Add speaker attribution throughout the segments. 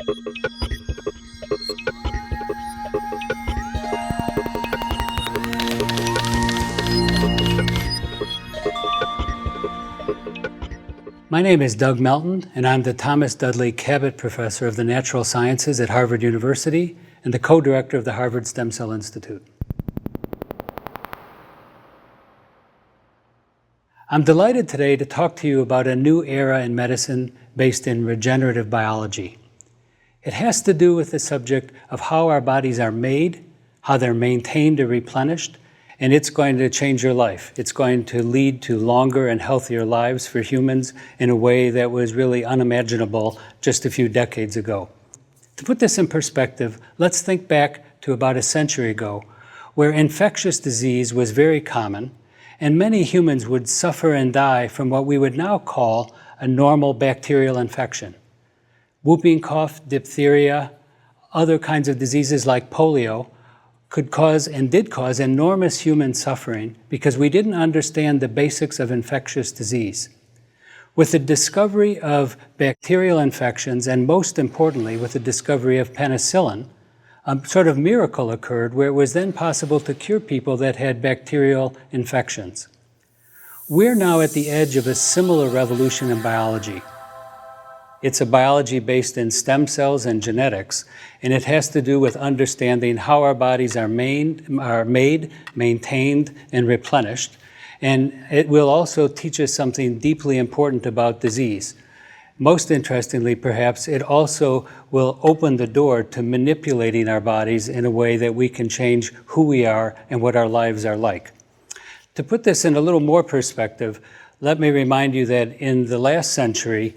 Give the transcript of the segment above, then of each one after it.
Speaker 1: My name is Doug Melton, and I'm the Thomas Dudley Cabot Professor of the Natural Sciences at Harvard University and the co-director of the Harvard Stem Cell Institute. I'm delighted today to talk to you about a new era in medicine based in regenerative biology. It has to do with the subject of how our bodies are made, how they're maintained or replenished, and it's going to change your life. It's going to lead to longer and healthier lives for humans in a way that was really unimaginable just a few decades ago. To put this in perspective, let's think back to about a century ago, where infectious disease was very common, and many humans would suffer and die from what we would now call a normal bacterial infection. Whooping cough, diphtheria, other kinds of diseases like polio could cause and did cause enormous human suffering because we didn't understand the basics of infectious disease. With the discovery of bacterial infections, and most importantly, with the discovery of penicillin, a sort of miracle occurred where it was then possible to cure people that had bacterial infections. We're now at the edge of a similar revolution in biology. It's a biology based in stem cells and genetics, and it has to do with understanding how our bodies are made, maintained, and replenished. And it will also teach us something deeply important about disease. Most interestingly, perhaps, it also will open the door to manipulating our bodies in a way that we can change who we are and what our lives are like. To put this in a little more perspective, let me remind you that in the last century,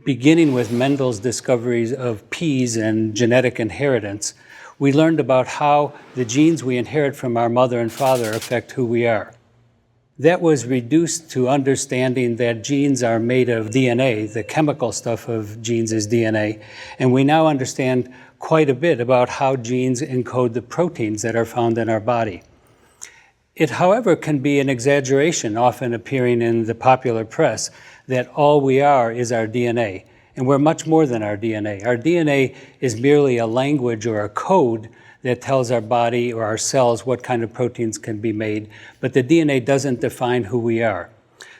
Speaker 1: beginning with Mendel's discoveries of peas and genetic inheritance, we learned about how the genes we inherit from our mother and father affect who we are. That was reduced to understanding that genes are made of DNA. The chemical stuff of genes is DNA. And we now understand quite a bit about how genes encode the proteins that are found in our body. It, however, can be an exaggeration, often appearing in the popular press, that all we are is our DNA. And we're much more than our DNA. Our DNA is merely a language or a code that tells our body or our cells what kind of proteins can be made, but the DNA doesn't define who we are.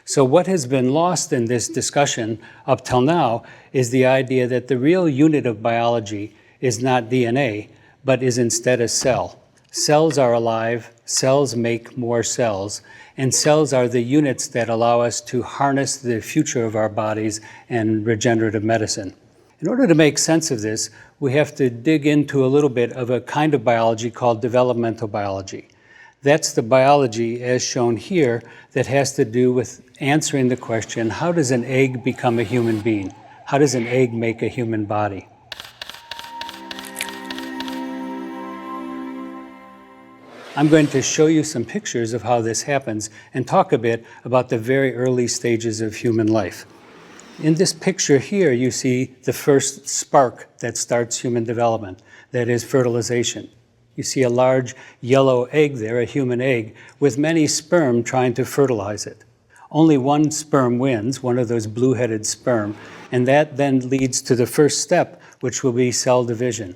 Speaker 1: So what has been lost in this discussion up till now is the idea that the real unit of biology is not DNA, but is instead a cell. Cells are alive, cells make more cells, and cells are the units that allow us to harness the future of our bodies and regenerative medicine. In order to make sense of this, we have to dig into a little bit of a kind of biology called developmental biology. That's the biology, as shown here, that has to do with answering the question, how does an egg become a human being? How does an egg make a human body? I'm going to show you some pictures of how this happens and talk a bit about the very early stages of human life. In this picture here, you see the first spark that starts human development, that is fertilization. You see a large yellow egg there, a human egg, with many sperm trying to fertilize it. Only one sperm wins, one of those blue-headed sperm, and that then leads to the first step, which will be cell division.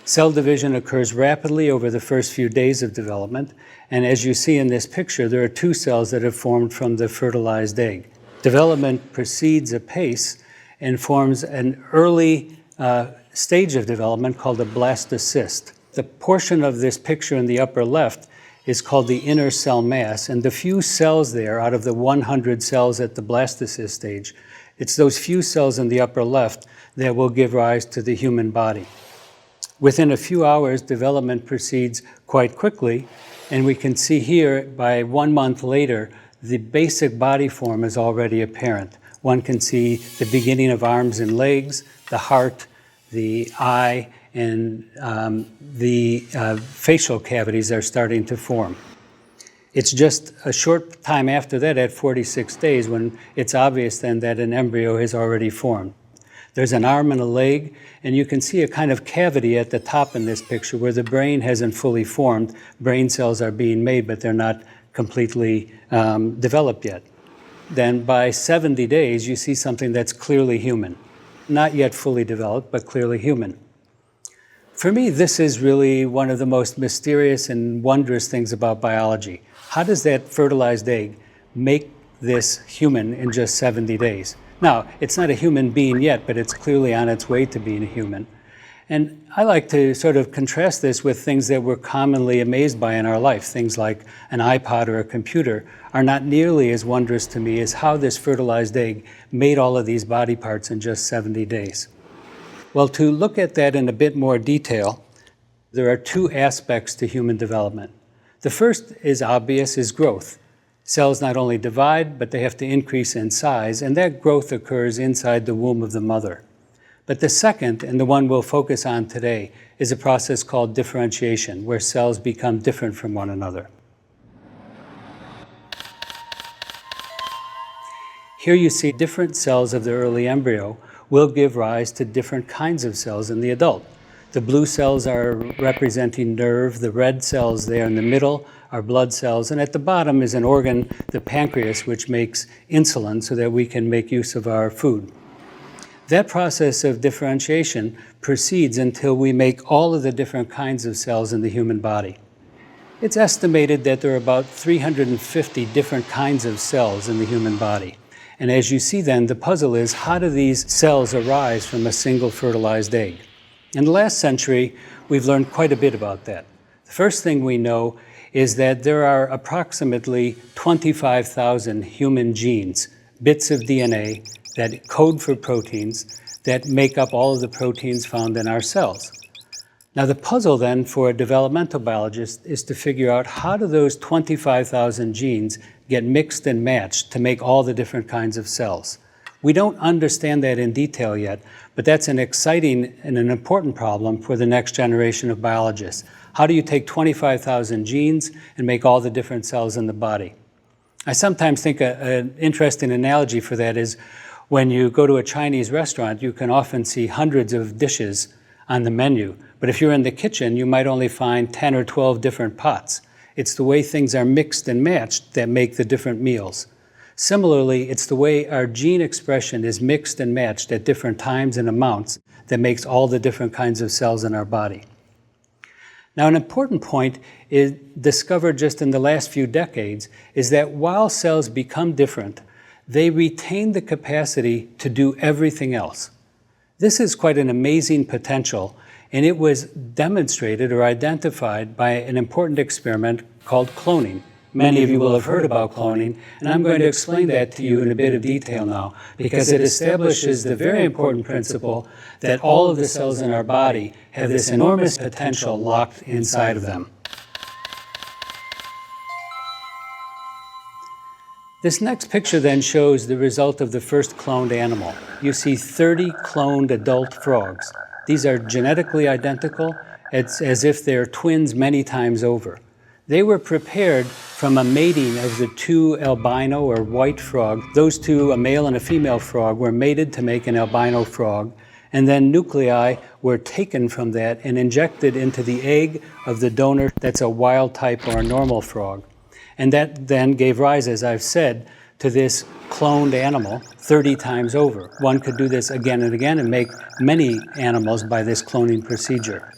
Speaker 1: Cell division occurs rapidly over the first few days of development, and as you see in this picture, there are two cells that have formed from the fertilized egg. Development proceeds apace and forms an early stage of development called a blastocyst. The portion of this picture in the upper left is called the inner cell mass, and the few cells there out of the 100 cells at the blastocyst stage, it's those few cells in the upper left that will give rise to the human body. Within a few hours, development proceeds quite quickly, and we can see here by 1 month later, the basic body form is already apparent. One can see the beginning of arms and legs, the heart, the eye, and the facial cavities are starting to form. It's just a short time after that, at 46 days, when it's obvious then that an embryo has already formed. There's an arm and a leg, and you can see a kind of cavity at the top in this picture where the brain hasn't fully formed. Brain cells are being made, but they're not completely developed yet. Then by 70 days, you see something that's clearly human. not yet fully developed, but clearly human. For me, this is really one of the most mysterious and wondrous things about biology. How does that fertilized egg make this human in just 70 days? Now, it's not a human being yet, but it's clearly on its way to being a human. And I like to sort of contrast this with things that we're commonly amazed by in our life. Things like an iPod or a computer are not nearly as wondrous to me as how this fertilized egg made all of these body parts in just 70 days. Well, to look at that in a bit more detail, there are two aspects to human development. The first is obvious, is growth. Cells not only divide, but they have to increase in size, and that growth occurs inside the womb of the mother. But the second, and the one we'll focus on today, is a process called differentiation, where cells become different from one another. Here you see different cells of the early embryo will give rise to different kinds of cells in the adult. The blue cells are representing nerve, the red cells there in the middle are blood cells, and at the bottom is an organ, the pancreas, which makes insulin so that we can make use of our food. That process of differentiation proceeds until we make all of the different kinds of cells in the human body. It's estimated that there are about 350 different kinds of cells in the human body. And as you see then, the puzzle is, how do these cells arise from a single fertilized egg? In the last century, we've learned quite a bit about that. The first thing we know is that there are approximately 25,000 human genes, bits of DNA, that code for proteins that make up all of the proteins found in our cells. Now the puzzle then for a developmental biologist is to figure out, how do those 25,000 genes get mixed and matched to make all the different kinds of cells? We don't understand that in detail yet, but that's an exciting and an important problem for the next generation of biologists. How do you take 25,000 genes and make all the different cells in the body? I sometimes think an interesting analogy for that is, when you go to a Chinese restaurant, you can often see hundreds of dishes on the menu. But if you're in the kitchen, you might only find 10 or 12 different pots. It's the way things are mixed and matched that make the different meals. Similarly, it's the way our gene expression is mixed and matched at different times and amounts that makes all the different kinds of cells in our body. Now, an important point is discovered just in the last few decades is that while cells become different, they retain the capacity to do everything else. This is quite an amazing potential, and it was demonstrated or identified by an important experiment called cloning. Many of you will have heard about cloning, and I'm going to explain that to you in a bit of detail now, because it establishes the very important principle that all of the cells in our body have this enormous potential locked inside of them. This next picture then shows the result of the first cloned animal. You see 30 cloned adult frogs. These are genetically identical. It's as if they're twins many times over. They were prepared from a mating of the two albino or white frog. Those two, a male and a female frog, were mated to make an albino frog, and then nuclei were taken from that and injected into the egg of the donor that's a wild type or a normal frog. And that then gave rise, as I've said, to this cloned animal 30 times over. One could do this again and again and make many animals by this cloning procedure.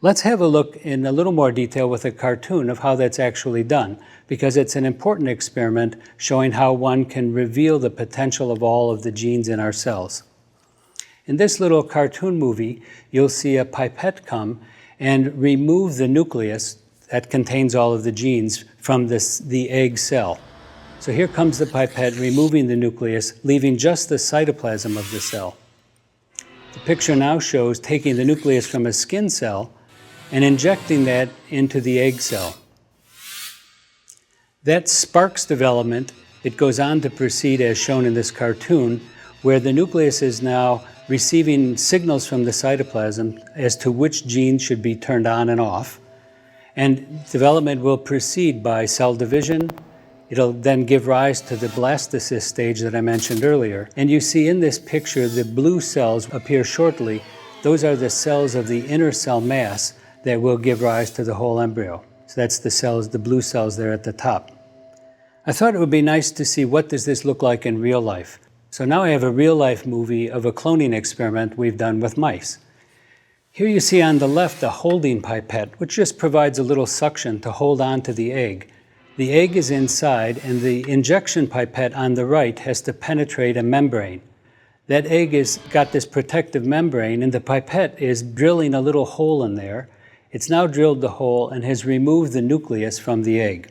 Speaker 1: Let's have a look in a little more detail with a cartoon of how that's actually done, because it's an important experiment showing how one can reveal the potential of all of the genes in our cells. In this little cartoon movie, you'll see a pipette come and remove the nucleus that contains all of the genes from the egg cell. So here comes the pipette removing the nucleus, leaving just the cytoplasm of the cell. The picture now shows taking the nucleus from a skin cell and injecting that into the egg cell. That sparks development. It goes on to proceed as shown in this cartoon, where the nucleus is now receiving signals from the cytoplasm as to which genes should be turned on and off. And development will proceed by cell division. It'll then give rise to the blastocyst stage that I mentioned earlier. And you see in this picture, the blue cells appear shortly. Those are the cells of the inner cell mass that will give rise to the whole embryo. So that's the cells, the blue cells there at the top. I thought it would be nice to see what does this look like in real life. So now I have a real-life movie of a cloning experiment we've done with mice. Here you see on the left a holding pipette, which just provides a little suction to hold on to the egg. The egg is inside, and the injection pipette on the right has to penetrate a membrane. That egg has got this protective membrane, and the pipette is drilling a little hole in there. It's now drilled the hole and has removed the nucleus from the egg.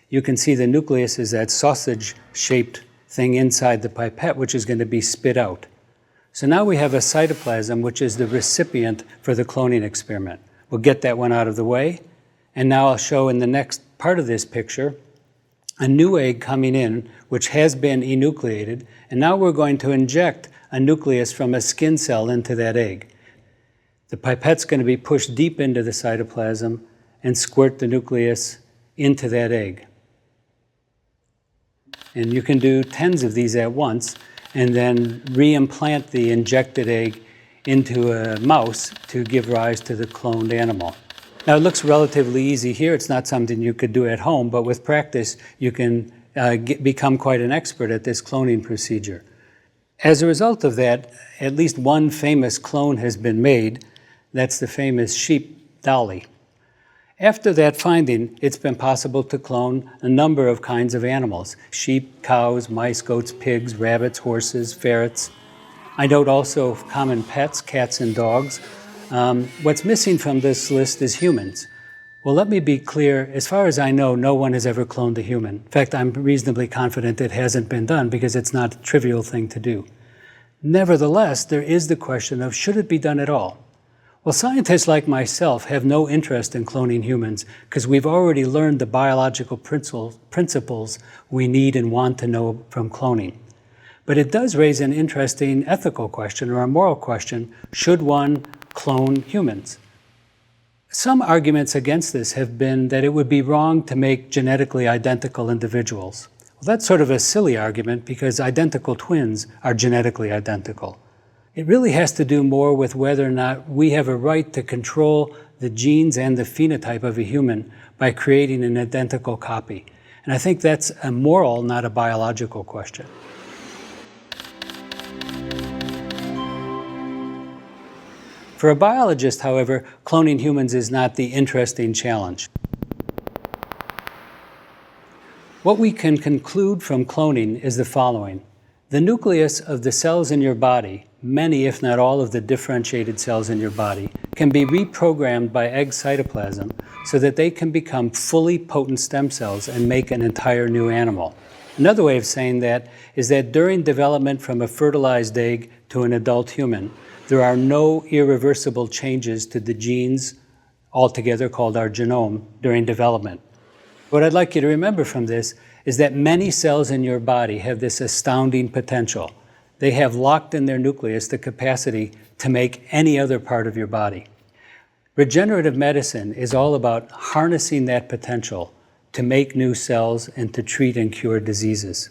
Speaker 1: You can see the nucleus is that sausage-shaped thing inside the pipette, which is going to be spit out. So now we have a cytoplasm, which is the recipient for the cloning experiment. We'll get that one out of the way. And now I'll show in the next part of this picture a new egg coming in, which has been enucleated. And now we're going to inject a nucleus from a skin cell into that egg. The pipette's going to be pushed deep into the cytoplasm and squirt the nucleus into that egg. And you can do tens of these at once and then reimplant the injected egg into a mouse to give rise to the cloned animal. Now it looks relatively easy here. It's not something you could do at home, but with practice you can become quite an expert at this cloning procedure. As a result of that, at least one famous clone has been made. That's the famous sheep Dolly. After that finding, it's been possible to clone a number of kinds of animals: sheep, cows, mice, goats, pigs, rabbits, horses, ferrets. I note also common pets, cats and dogs. What's missing from this list is humans. Well, let me be clear. As far as I know, no one has ever cloned a human. In fact, I'm reasonably confident it hasn't been done because it's not a trivial thing to do. Nevertheless, there is the question of, should it be done at all? Well, scientists like myself have no interest in cloning humans because we've already learned the biological principles we need and want to know from cloning. But it does raise an interesting ethical question or a moral question: should one clone humans? Some arguments against this have been that it would be wrong to make genetically identical individuals. Well, that's sort of a silly argument because identical twins are genetically identical. It really has to do more with whether or not we have a right to control the genes and the phenotype of a human by creating an identical copy. And I think that's a moral, not a biological question. For a biologist, however, cloning humans is not the interesting challenge. What we can conclude from cloning is the following. The nucleus of the cells in your body, many if not all of the differentiated cells in your body, can be reprogrammed by egg cytoplasm so that they can become fully potent stem cells and make an entire new animal. Another way of saying that is that during development from a fertilized egg to an adult human, there are no irreversible changes to the genes altogether called our genome during development. What I'd like you to remember from this is that many cells in your body have this astounding potential. They have locked in their nucleus the capacity to make any other part of your body. Regenerative medicine is all about harnessing that potential to make new cells and to treat and cure diseases.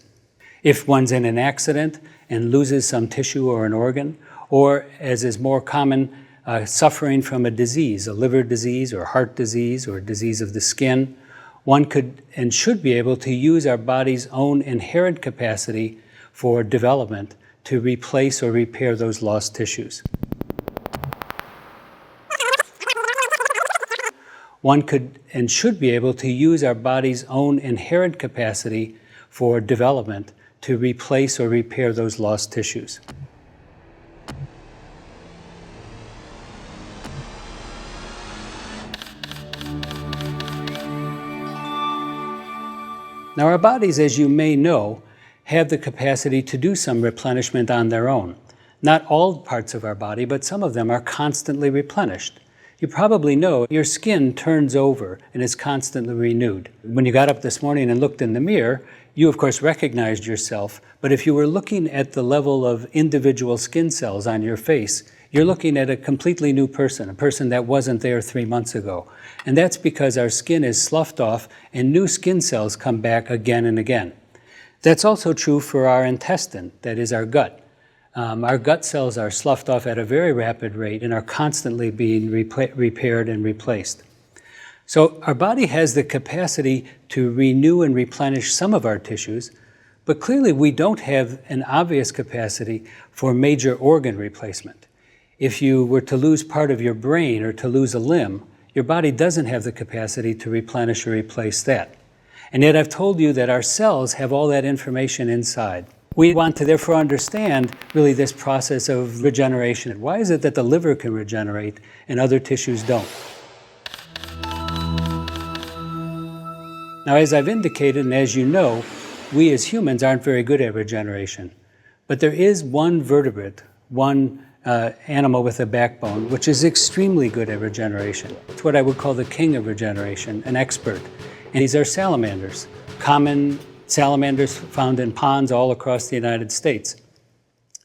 Speaker 1: If one's in an accident and loses some tissue or an organ, or, as is more common, suffering from a disease, a liver disease or heart disease or disease of the skin, one could and should be able to use our body's own inherent capacity for development to replace or repair those lost tissues. One could and should be able to use our body's own inherent capacity for development to replace or repair those lost tissues. Now, our bodies, as you may know, have the capacity to do some replenishment on their own. Not all parts of our body, but some of them are constantly replenished. You probably know your skin turns over and is constantly renewed. When you got up this morning and looked in the mirror, you of course recognized yourself, but if you were looking at the level of individual skin cells on your face, you're looking at a completely new person, a person that wasn't there 3 months ago. And that's because our skin is sloughed off and new skin cells come back again and again. That's also true for our intestine, that is our gut. Our gut cells are sloughed off at a very rapid rate and are constantly being repaired and replaced. So our body has the capacity to renew and replenish some of our tissues, But clearly we don't have an obvious capacity for major organ replacement. If you were to lose part of your brain or to lose a limb, your body doesn't have the capacity to replenish or replace that. And yet I've told you that our cells have all that information inside. We want to therefore understand really this process of regeneration. Why is it that the liver can regenerate and other tissues don't? Now, as I've indicated, and as you know, we as humans aren't very good at regeneration. But there is one vertebrate, one animal with a backbone, which is extremely good at regeneration. It's what I would call the king of regeneration, an expert. And these are salamanders, common salamanders found in ponds all across the United States.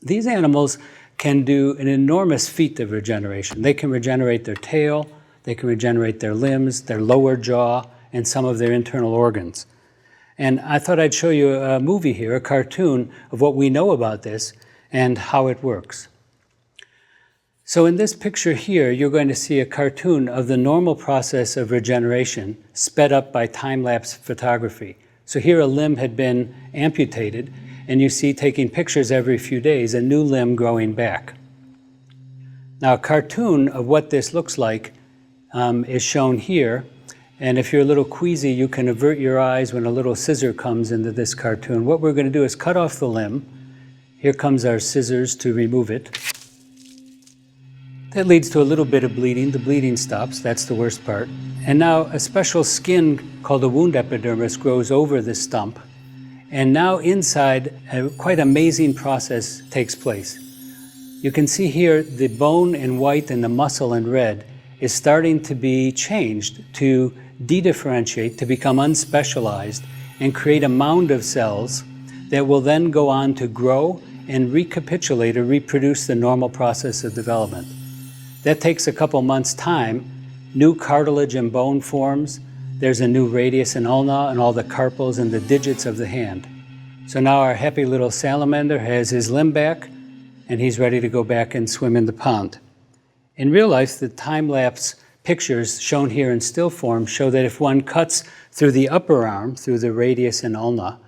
Speaker 1: These animals can do an enormous feat of regeneration. They can regenerate their tail, they can regenerate their limbs, their lower jaw, and some of their internal organs. And I thought I'd show you a movie here, a cartoon of what we know about this and how it works. So in this picture here, you're going to see a cartoon of the normal process of regeneration sped up by time-lapse photography. So here a limb had been amputated, and you see taking pictures every few days, a new limb growing back. Now a cartoon of what this looks like is shown here. And if you're a little queasy, you can avert your eyes when a little scissor comes into this cartoon. What we're going to do is cut off the limb. Here comes our scissors to remove it. That leads to a little bit of bleeding. The bleeding stops. That's the worst part. And now a special skin called a wound epidermis grows over the stump. And now inside, a quite amazing process takes place. You can see here the bone in white and the muscle in red is starting to be changed to de-differentiate, to become unspecialized, and create a mound of cells that will then go on to grow and recapitulate or reproduce the normal process of development. That takes a couple months' time. New cartilage and bone forms. There's a new radius and ulna and all the carpals and the digits of the hand. So now our happy little salamander has his limb back, and he's ready to go back and swim in the pond. In real life, the time-lapse pictures shown here in still form show that if one cuts through the upper arm, through the radius and ulna,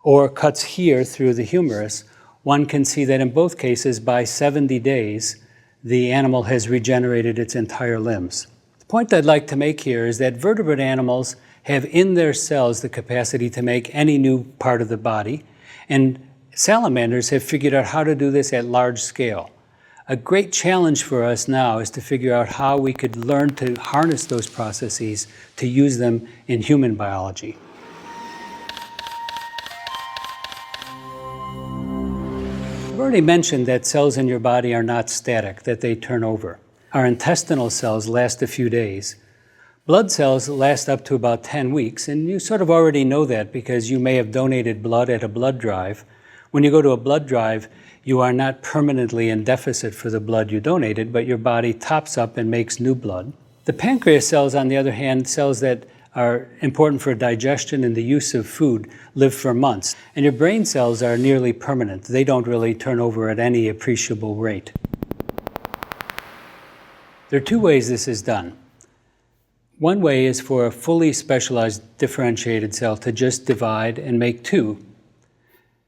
Speaker 1: or cuts here through the humerus, one can see that in both cases, by 70 days, the animal has regenerated its entire limbs. The point I'd like to make here is that vertebrate animals have in their cells the capacity to make any new part of the body, and salamanders have figured out how to do this at large scale. A great challenge for us now is to figure out how we could learn to harness those processes to use them in human biology. I've already mentioned that cells in your body are not static, that they turn over. Our intestinal cells last a few days. Blood cells last up to about 10 weeks, and you sort of already know that because you may have donated blood at a blood drive. When you go to a blood drive, you are not permanently in deficit for the blood you donated, but your body tops up and makes new blood. The pancreas cells, on the other hand, cells that are important for digestion and the use of food, live for months. And your brain cells are nearly permanent. They don't really turn over at any appreciable rate. There are two ways this is done. One way is for a fully specialized differentiated cell to just divide and make two.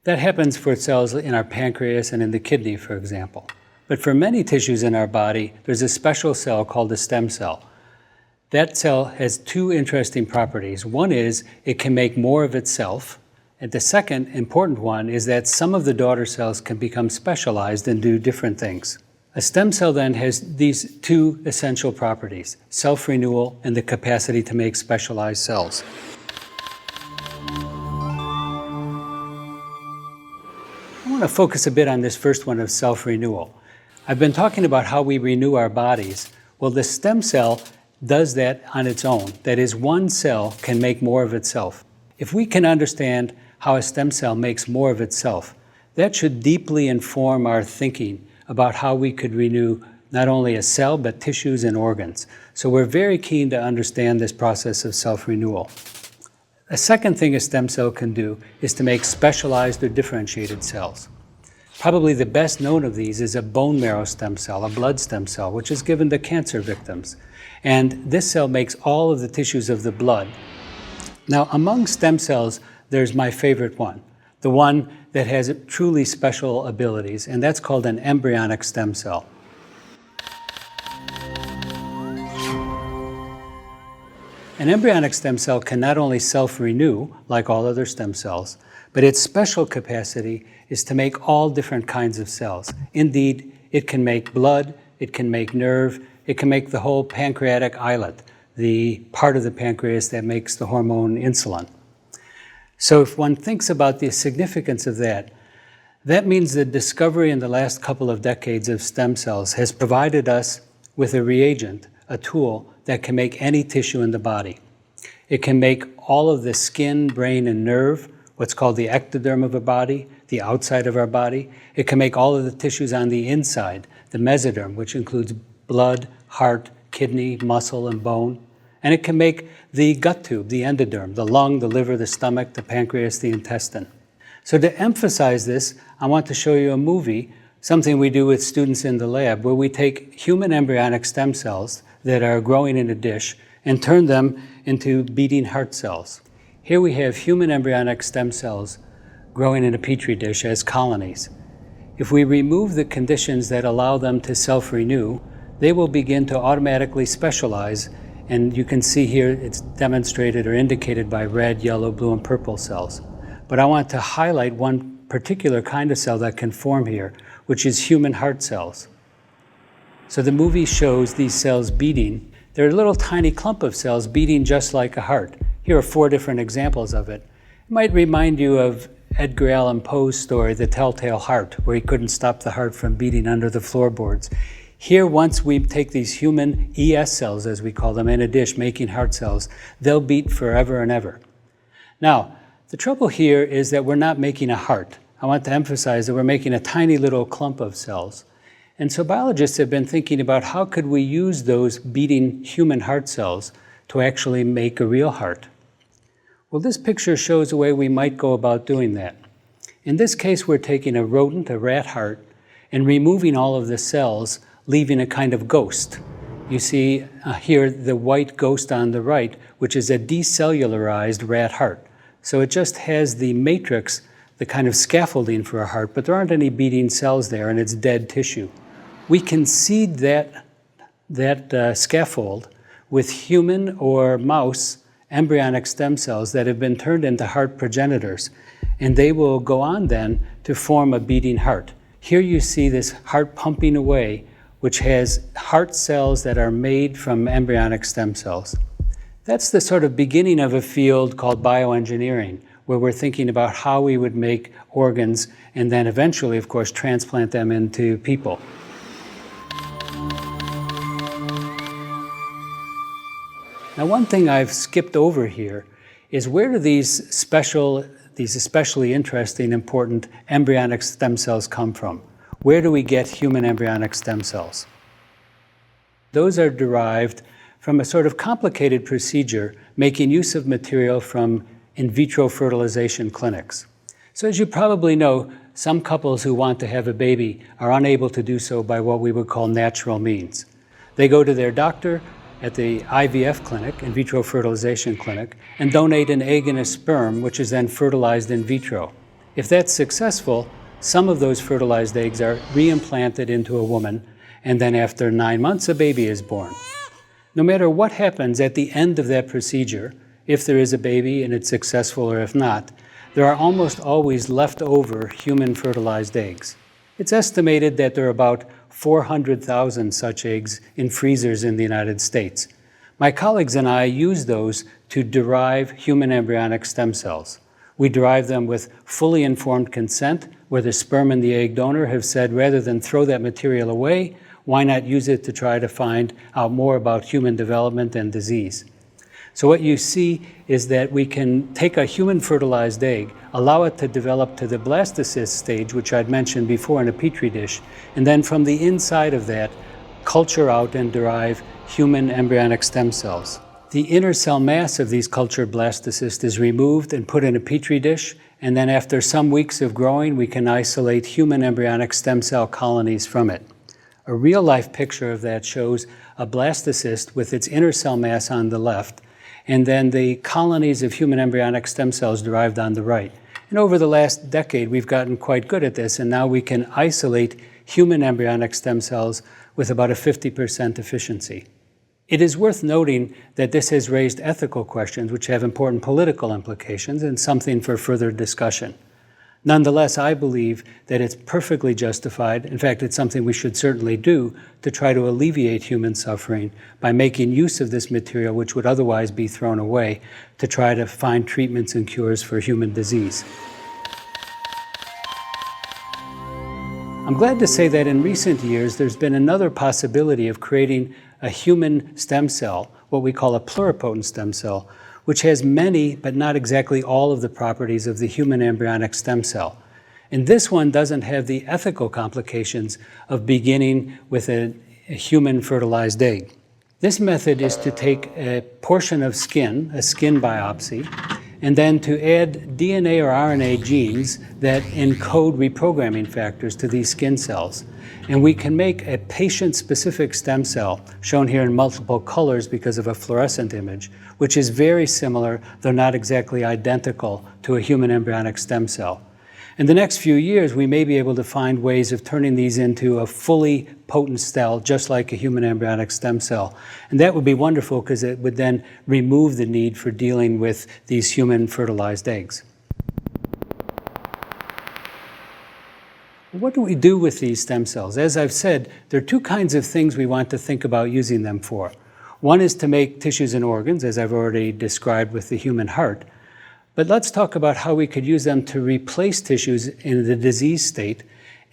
Speaker 1: That happens for cells in our pancreas and in the kidney, for example. But for many tissues in our body, there's a special cell called a stem cell. That cell has two interesting properties. One is it can make more of itself, and the second important one is that some of the daughter cells can become specialized and do different things. A stem cell then has these two essential properties, self-renewal and the capacity to make specialized cells. I want to focus a bit on this first one of self-renewal. I've been talking about how we renew our bodies. Well, the stem cell does that on its own. That is, one cell can make more of itself. If we can understand how a stem cell makes more of itself, that should deeply inform our thinking about how we could renew not only a cell, but tissues and organs. So we're very keen to understand this process of self-renewal. A second thing a stem cell can do is to make specialized or differentiated cells. Probably the best known of these is a bone marrow stem cell, a blood stem cell, which is given to cancer victims. And this cell makes all of the tissues of the blood. Now, among stem cells, there's my favorite one, the one that has truly special abilities, and that's called an embryonic stem cell. An embryonic stem cell can not only self-renew, like all other stem cells, but its special capacity is to make all different kinds of cells. Indeed, it can make blood, it can make nerve, it can make the whole pancreatic islet, the part of the pancreas that makes the hormone insulin. So if one thinks about the significance of that, that means the discovery in the last couple of decades of stem cells has provided us with a reagent, a tool, that can make any tissue in the body. It can make all of the skin, brain, and nerve, what's called the ectoderm of a body, the outside of our body. It can make all of the tissues on the inside, the mesoderm, which includes blood, heart, kidney, muscle, and bone. And it can make the gut tube, the endoderm, the lung, the liver, the stomach, the pancreas, the intestine. So to emphasize this, I want to show you a movie, something we do with students in the lab, where we take human embryonic stem cells that are growing in a dish and turn them into beating heart cells. Here we have human embryonic stem cells growing in a petri dish as colonies. If we remove the conditions that allow them to self-renew, they will begin to automatically specialize, and you can see here it's demonstrated or indicated by red, yellow, blue, and purple cells. But I want to highlight one particular kind of cell that can form here, which is human heart cells. So the movie shows these cells beating. They're a little tiny clump of cells beating just like a heart. Here are 4 different examples of it. It might remind you of Edgar Allan Poe's story, The Telltale Heart, where he couldn't stop the heart from beating under the floorboards. Here, once we take these human ES cells, as we call them, in a dish, making heart cells, they'll beat forever and ever. Now, the trouble here is that we're not making a heart. I want to emphasize that we're making a tiny little clump of cells. And so biologists have been thinking about how could we use those beating human heart cells to actually make a real heart. Well, this picture shows a way we might go about doing that. In this case, we're taking a rodent, a rat heart, and removing all of the cells, leaving a kind of ghost. You see here the white ghost on the right, which is a decellularized rat heart. So it just has the matrix, the kind of scaffolding for a heart, but there aren't any beating cells there, and it's dead tissue. We can seed that scaffold with human or mouse embryonic stem cells that have been turned into heart progenitors, and they will go on then to form a beating heart. Here you see this heart pumping away, which has heart cells that are made from embryonic stem cells. That's the sort of beginning of a field called bioengineering, where we're thinking about how we would make organs and then eventually, of course, transplant them into people. Now, one thing I've skipped over here is where do these especially interesting, important embryonic stem cells come from? Where do we get human embryonic stem cells? Those are derived from a sort of complicated procedure making use of material from in vitro fertilization clinics. So as you probably know, some couples who want to have a baby are unable to do so by what we would call natural means. They go to their doctor at the IVF clinic, in vitro fertilization clinic, and donate an egg and a sperm, which is then fertilized in vitro. If that's successful, some of those fertilized eggs are reimplanted into a woman, and then after 9 months, a baby is born. No matter what happens at the end of that procedure, if there is a baby and it's successful or if not, there are almost always leftover human fertilized eggs. It's estimated that there are about 400,000 such eggs in freezers in the United States. My colleagues and I use those to derive human embryonic stem cells. We derive them with fully informed consent, where the sperm and the egg donor have said, rather than throw that material away, why not use it to try to find out more about human development and disease? So what you see is that we can take a human fertilized egg, allow it to develop to the blastocyst stage, which I'd mentioned before in a petri dish, and then from the inside of that, culture out and derive human embryonic stem cells. The inner cell mass of these cultured blastocysts is removed and put in a petri dish, and then after some weeks of growing, we can isolate human embryonic stem cell colonies from it. A real-life picture of that shows a blastocyst with its inner cell mass on the left, and then the colonies of human embryonic stem cells derived on the right. And over the last decade, we've gotten quite good at this, and now we can isolate human embryonic stem cells with about a 50% efficiency. It is worth noting that this has raised ethical questions which have important political implications and something for further discussion. Nonetheless, I believe that it's perfectly justified, in fact, it's something we should certainly do, to try to alleviate human suffering by making use of this material which would otherwise be thrown away to try to find treatments and cures for human disease. I'm glad to say that in recent years, there's been another possibility of creating a human stem cell, what we call a pluripotent stem cell, which has many, but not exactly all of the properties of the human embryonic stem cell. And this one doesn't have the ethical complications of beginning with a human fertilized egg. This method is to take a portion of skin, a skin biopsy, and then to add DNA or RNA genes that encode reprogramming factors to these skin cells. And we can make a patient-specific stem cell, shown here in multiple colors because of a fluorescent image, which is very similar, though not exactly identical, to a human embryonic stem cell. In the next few years, we may be able to find ways of turning these into a fully potent cell, just like a human embryonic stem cell. And that would be wonderful because it would then remove the need for dealing with these human fertilized eggs. What do we do with these stem cells? As I've said, there are two kinds of things we want to think about using them for. One is to make tissues and organs, as I've already described with the human heart. But let's talk about how we could use them to replace tissues in the disease state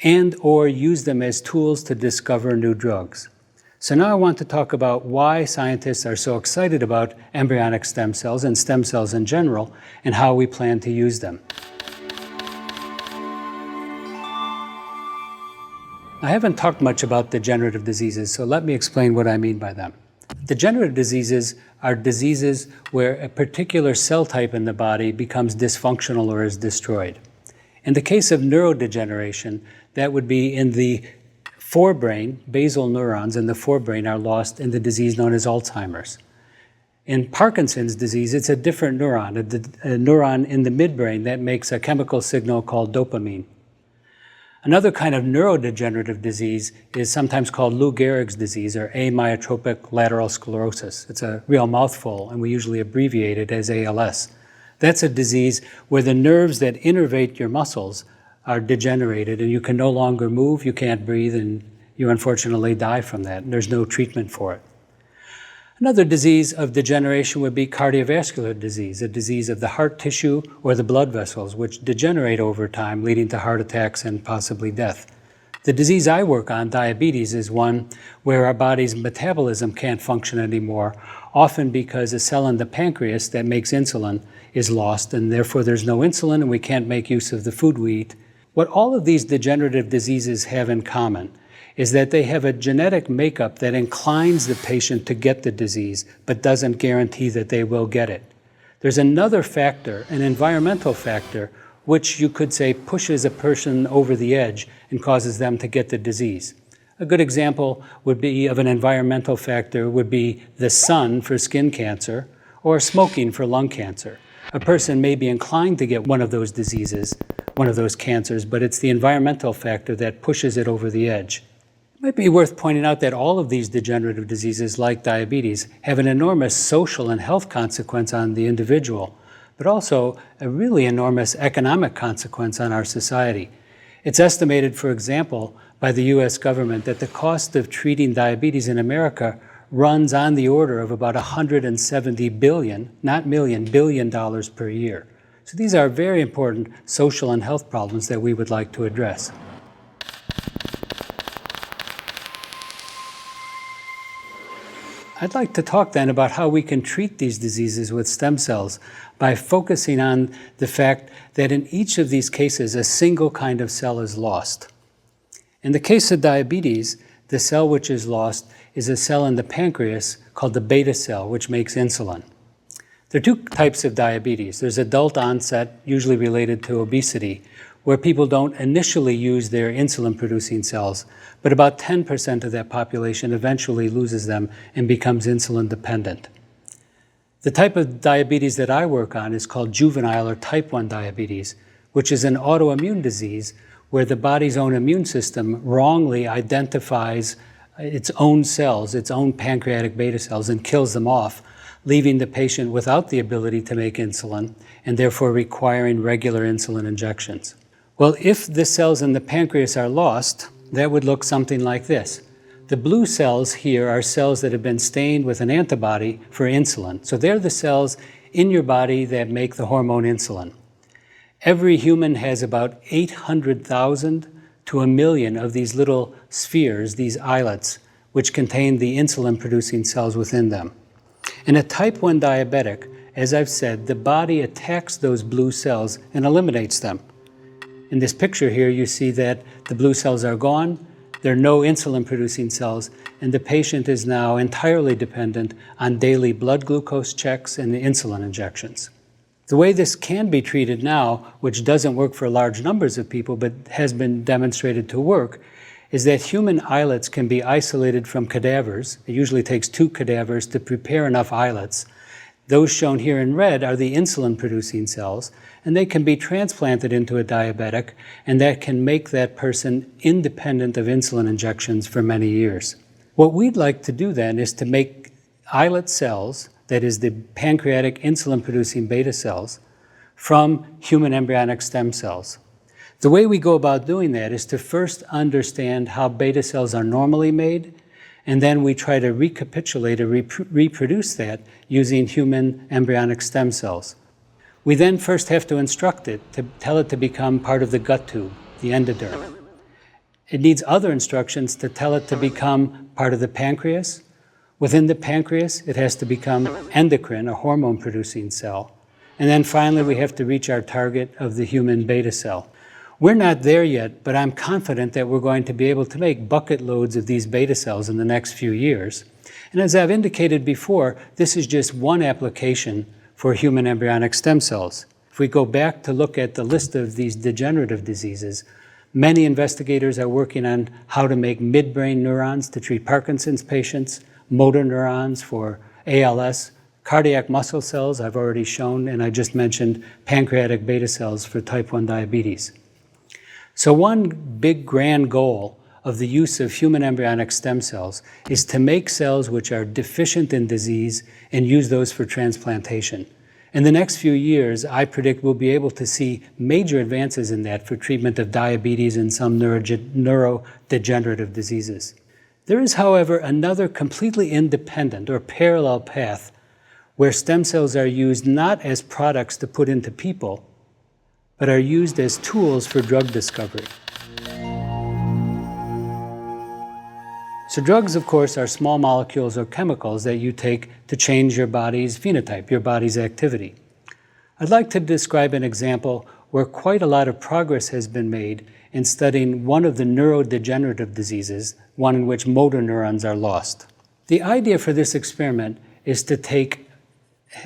Speaker 1: and or use them as tools to discover new drugs. So now I want to talk about why scientists are so excited about embryonic stem cells and stem cells in general and how we plan to use them. I haven't talked much about degenerative diseases, so let me explain what I mean by them. Degenerative diseases are diseases where a particular cell type in the body becomes dysfunctional or is destroyed. In the case of neurodegeneration, that would be in the forebrain. Basal neurons in the forebrain are lost in the disease known as Alzheimer's. In Parkinson's disease, it's a different neuron, a neuron in the midbrain that makes a chemical signal called dopamine. Another kind of neurodegenerative disease is sometimes called Lou Gehrig's disease, or amyotrophic lateral sclerosis. It's a real mouthful, and we usually abbreviate it as ALS. That's a disease where the nerves that innervate your muscles are degenerated, and you can no longer move, you can't breathe, and you unfortunately die from that, and there's no treatment for it. Another disease of degeneration would be cardiovascular disease, a disease of the heart tissue or the blood vessels, which degenerate over time, leading to heart attacks and possibly death. The disease I work on, diabetes, is one where our body's metabolism can't function anymore, often because a cell in the pancreas that makes insulin is lost, and therefore there's no insulin and we can't make use of the food we eat. What all of these degenerative diseases have in common is that they have a genetic makeup that inclines the patient to get the disease, but doesn't guarantee that they will get it. There's another factor, an environmental factor, which you could say pushes a person over the edge and causes them to get the disease. A good example would be of an environmental factor would be the sun for skin cancer or smoking for lung cancer. A person may be inclined to get one of those diseases, one of those cancers, but it's the environmental factor that pushes it over the edge. It might be worth pointing out that all of these degenerative diseases, like diabetes, have an enormous social and health consequence on the individual, but also a really enormous economic consequence on our society. It's estimated, for example, by the US government that the cost of treating diabetes in America runs on the order of about $170 billion, not million, billion dollars per year. So these are very important social and health problems that we would like to address. I'd like to talk then about how we can treat these diseases with stem cells by focusing on the fact that in each of these cases, a single kind of cell is lost. In the case of diabetes, the cell which is lost is a cell in the pancreas called the beta cell, which makes insulin. There are two types of diabetes. There's adult onset, usually related to obesity, where people don't initially use their insulin-producing cells, but about 10% of that population eventually loses them and becomes insulin dependent. The type of diabetes that I work on is called juvenile or type 1 diabetes, which is an autoimmune disease where the body's own immune system wrongly identifies its own cells, its own pancreatic beta cells, and kills them off, leaving the patient without the ability to make insulin and therefore requiring regular insulin injections. Well, if the cells in the pancreas are lost, that would look something like this. The blue cells here are cells that have been stained with an antibody for insulin. So they're the cells in your body that make the hormone insulin. Every human has about 800,000 to 1 million of these little spheres, these islets, which contain the insulin-producing cells within them. In a type 1 diabetic, as I've said, the body attacks those blue cells and eliminates them. In this picture here, you see that the blue cells are gone, there are no insulin-producing cells, and the patient is now entirely dependent on daily blood glucose checks and insulin injections. The way this can be treated now, which doesn't work for large numbers of people but has been demonstrated to work, is that human islets can be isolated from cadavers. It usually takes 2 cadavers to prepare enough islets. Those shown here in red are the insulin-producing cells, and they can be transplanted into a diabetic, and that can make that person independent of insulin injections for many years. What we'd like to do then is to make islet cells, that is the pancreatic insulin-producing beta cells, from human embryonic stem cells. The way we go about doing that is to first understand how beta cells are normally made, and then we try to recapitulate or reproduce that using human embryonic stem cells. We then first have to instruct it, to tell it to become part of the gut tube, the endoderm. It needs other instructions to tell it to become part of the pancreas. Within the pancreas, it has to become endocrine, a hormone-producing cell. And then finally, we have to reach our target of the human beta cell. We're not there yet, but I'm confident that we're going to be able to make bucket loads of these beta cells in the next few years. And as I've indicated before, this is just one application for human embryonic stem cells. If we go back to look at the list of these degenerative diseases, many investigators are working on how to make midbrain neurons to treat Parkinson's patients, motor neurons for ALS, cardiac muscle cells I've already shown, and I just mentioned pancreatic beta cells for type 1 diabetes. So one big grand goal of the use of human embryonic stem cells is to make cells which are deficient in disease and use those for transplantation. In the next few years, I predict we'll be able to see major advances in that for treatment of diabetes and some neurodegenerative diseases. There is, however, another completely independent or parallel path where stem cells are used not as products to put into people, but are used as tools for drug discovery. So drugs, of course, are small molecules or chemicals that you take to change your body's phenotype, your body's activity. I'd like to describe an example where quite a lot of progress has been made in studying one of the neurodegenerative diseases, one in which motor neurons are lost. The idea for this experiment is to take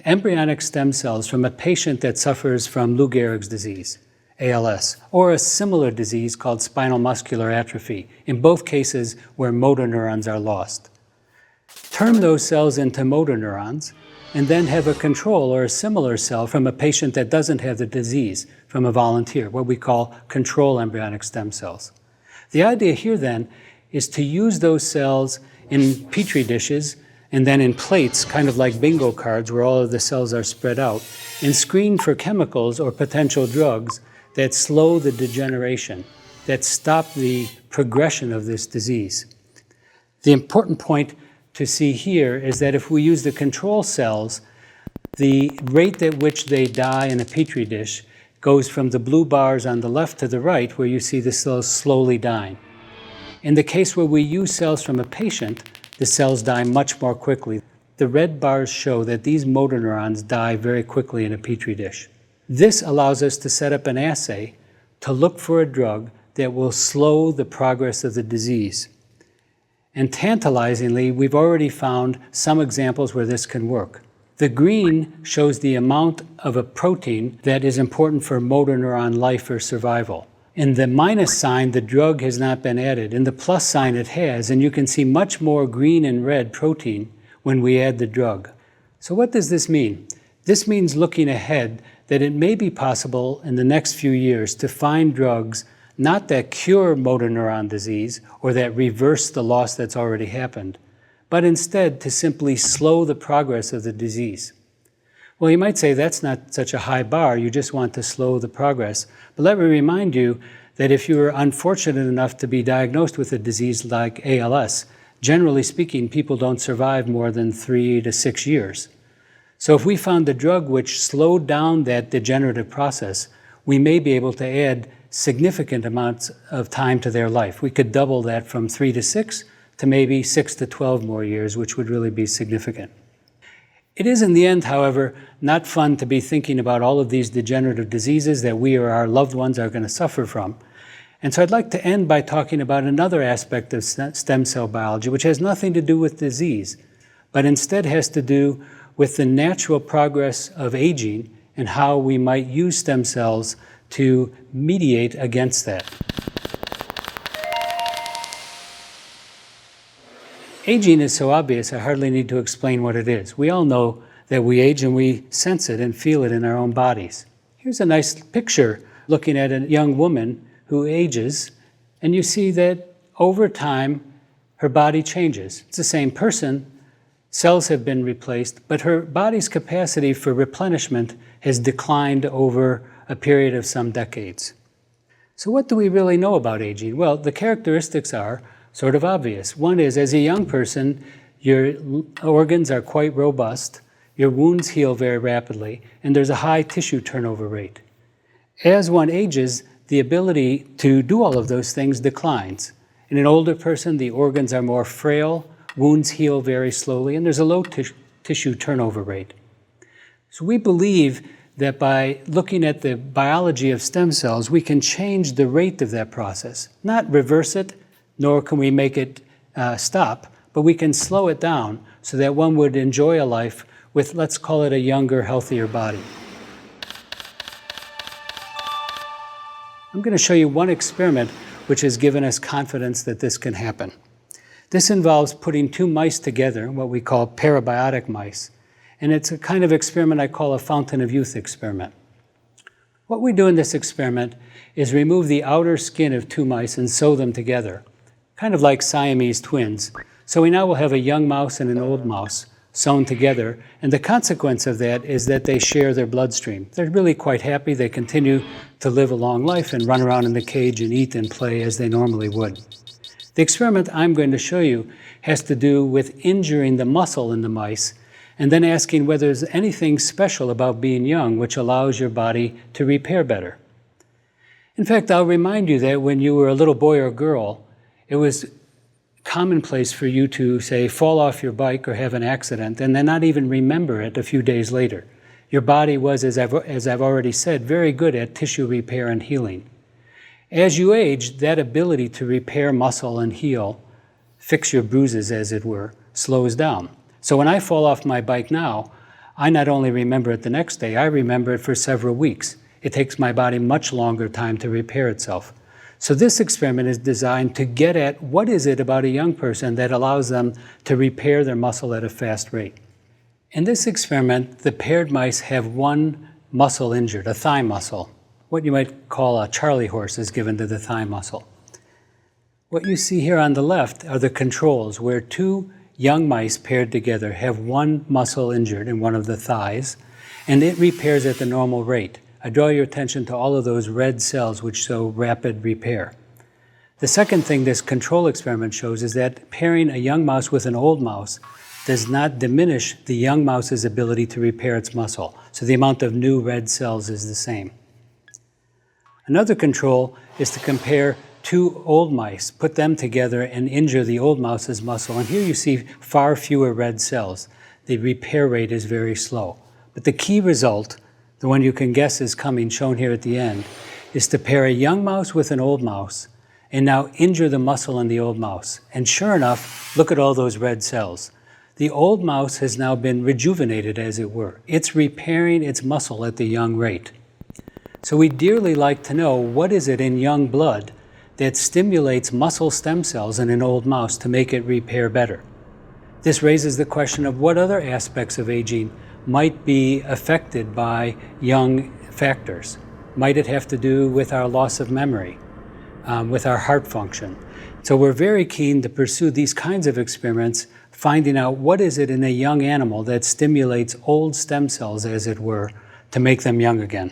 Speaker 1: embryonic stem cells from a patient that suffers from Lou Gehrig's disease, ALS, or a similar disease called spinal muscular atrophy, in both cases where motor neurons are lost. Turn those cells into motor neurons, and then have a control or a similar cell from a patient that doesn't have the disease, from a volunteer, what we call control embryonic stem cells. The idea here then is to use those cells in petri dishes and then in plates, kind of like bingo cards where all of the cells are spread out, and screen for chemicals or potential drugs that slow the degeneration, that stop the progression of this disease. The important point to see here is that if we use the control cells, the rate at which they die in a petri dish goes from the blue bars on the left to the right, where you see the cells slowly dying. In the case where we use cells from a patient, the cells die much more quickly. The red bars show that these motor neurons die very quickly in a petri dish. This allows us to set up an assay to look for a drug that will slow the progress of the disease. And tantalizingly, we've already found some examples where this can work. The green shows the amount of a protein that is important for motor neuron life or survival. In the minus sign, the drug has not been added. In the plus sign, it has, and you can see much more green and red protein when we add the drug. So what does this mean? This means looking ahead that it may be possible in the next few years to find drugs not that cure motor neuron disease or that reverse the loss that's already happened, but instead to simply slow the progress of the disease. Well, you might say that's not such a high bar, you just want to slow the progress. But let me remind you that if you were unfortunate enough to be diagnosed with a disease like ALS, generally speaking, people don't survive more than 3 to 6 years. So if we found a drug which slowed down that degenerative process, we may be able to add significant amounts of time to their life. We could double that from 3 to 6 to maybe 6 to 12 more years, which would really be significant. It is in the end, however, not fun to be thinking about all of these degenerative diseases that we or our loved ones are going to suffer from. And so I'd like to end by talking about another aspect of stem cell biology, which has nothing to do with disease, but instead has to do with the natural progress of aging and how we might use stem cells to mediate against that. Aging is so obvious, I hardly need to explain what it is. We all know that we age and we sense it and feel it in our own bodies. Here's a nice picture looking at a young woman who ages, and you see that over time, her body changes. It's the same person, cells have been replaced, but her body's capacity for replenishment has declined over a period of some decades. So what do we really know about aging? Well, the characteristics are sort of obvious. One is, as a young person, your organs are quite robust, your wounds heal very rapidly, and there's a high tissue turnover rate. As one ages, the ability to do all of those things declines. In an older person, the organs are more frail, wounds heal very slowly, and there's a low tissue turnover rate. So we believe that by looking at the biology of stem cells, we can change the rate of that process. Not reverse it, nor can we make it stop, but we can slow it down so that one would enjoy a life with, let's call it, a younger, healthier body. I'm going to show you one experiment which has given us confidence that this can happen. This involves putting 2 mice together, what we call parabiotic mice, and it's a kind of experiment I call a fountain of youth experiment. What we do in this experiment is remove the outer skin of 2 mice and sew them together, kind of like Siamese twins. So we now will have a young mouse and an old mouse sewn together, and the consequence of that is that they share their bloodstream. They're really quite happy. They continue to live a long life and run around in the cage and eat and play as they normally would. The experiment I'm going to show you has to do with injuring the muscle in the mice and then asking whether there's anything special about being young which allows your body to repair better. In fact, I'll remind you that when you were a little boy or girl, it was commonplace for you to, say, fall off your bike or have an accident and then not even remember it a few days later. Your body was, as I've already said, very good at tissue repair and healing. As you age, that ability to repair muscle and heal, fix your bruises as it were, slows down. So when I fall off my bike now, I not only remember it the next day, I remember it for several weeks. It takes my body much longer time to repair itself. So this experiment is designed to get at what is it about a young person that allows them to repair their muscle at a fast rate. In this experiment, the paired mice have 1 muscle injured, a thigh muscle. What you might call a Charlie horse is given to the thigh muscle. What you see here on the left are the controls, where 2 young mice paired together have 1 muscle injured in one of the thighs, and it repairs at the normal rate. I draw your attention to all of those red cells which show rapid repair. The second thing this control experiment shows is that pairing a young mouse with an old mouse does not diminish the young mouse's ability to repair its muscle. So the amount of new red cells is the same. Another control is to compare 2 old mice, put them together and injure the old mouse's muscle. And here you see far fewer red cells. The repair rate is very slow. But the key result, the one you can guess is coming, shown here at the end, is to pair a young mouse with an old mouse and now injure the muscle in the old mouse. And sure enough, look at all those red cells. The old mouse has now been rejuvenated, as it were. It's repairing its muscle at the young rate. So we'd dearly like to know what is it in young blood that stimulates muscle stem cells in an old mouse to make it repair better. This raises the question of what other aspects of aging might be affected by young factors. Might it have to do with our loss of memory, with our heart function? So we're very keen to pursue these kinds of experiments, finding out what is it in a young animal that stimulates old stem cells, as it were, to make them young again.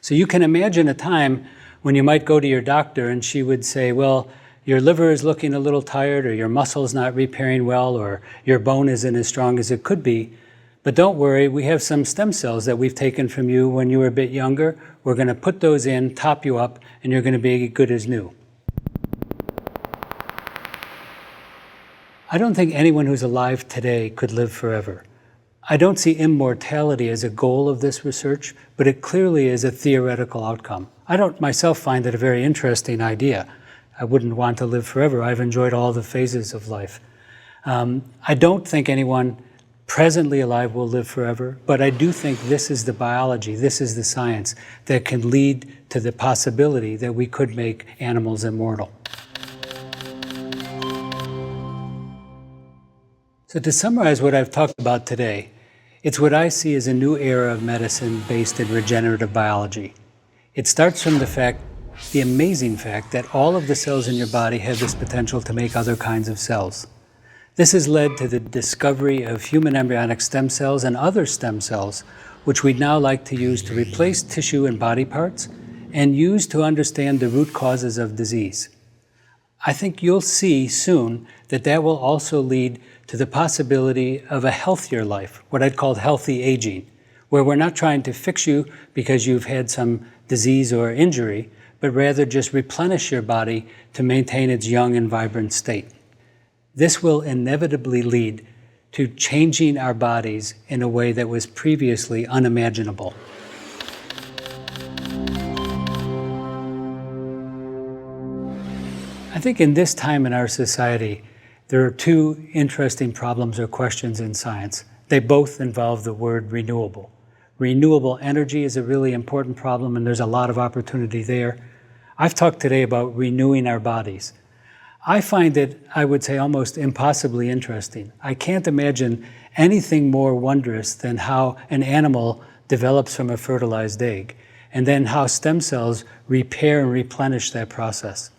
Speaker 1: So you can imagine a time when you might go to your doctor and she would say, well, your liver is looking a little tired, or your muscle's not repairing well, or your bone isn't as strong as it could be. But don't worry, we have some stem cells that we've taken from you when you were a bit younger. We're going to put those in, top you up, and you're going to be good as new. I don't think anyone who's alive today could live forever. I don't see immortality as a goal of this research, but it clearly is a theoretical outcome. I don't myself find it a very interesting idea. I wouldn't want to live forever. I've enjoyed all the phases of life. I don't think anyone presently alive will live forever, but I do think this is the biology, this is the science that can lead to the possibility that we could make animals immortal. So to summarize what I've talked about today, it's what I see as a new era of medicine based in regenerative biology. It starts from the amazing fact that all of the cells in your body have this potential to make other kinds of cells. This has led to the discovery of human embryonic stem cells and other stem cells, which we'd now like to use to replace tissue and body parts and use to understand the root causes of disease. I think you'll see soon that that will also lead to the possibility of a healthier life, what I'd call healthy aging, where we're not trying to fix you because you've had some disease or injury, but rather just replenish your body to maintain its young and vibrant state. This will inevitably lead to changing our bodies in a way that was previously unimaginable. I think in this time in our society, there are two interesting problems or questions in science. They both involve the word renewable. Renewable energy is a really important problem, and there's a lot of opportunity there. I've talked today about renewing our bodies. I find it, I would say, almost impossibly interesting. I can't imagine anything more wondrous than how an animal develops from a fertilized egg, and then how stem cells repair and replenish that process.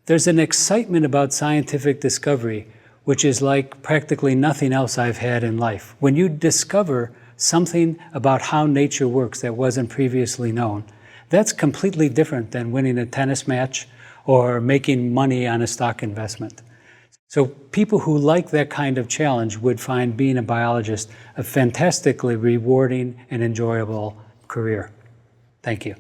Speaker 1: There's an excitement about scientific discovery which is like practically nothing else I've had in life. When you discover something about how nature works that wasn't previously known, that's completely different than winning a tennis match or making money on a stock investment. So people who like that kind of challenge would find being a biologist a fantastically rewarding and enjoyable career. Thank you.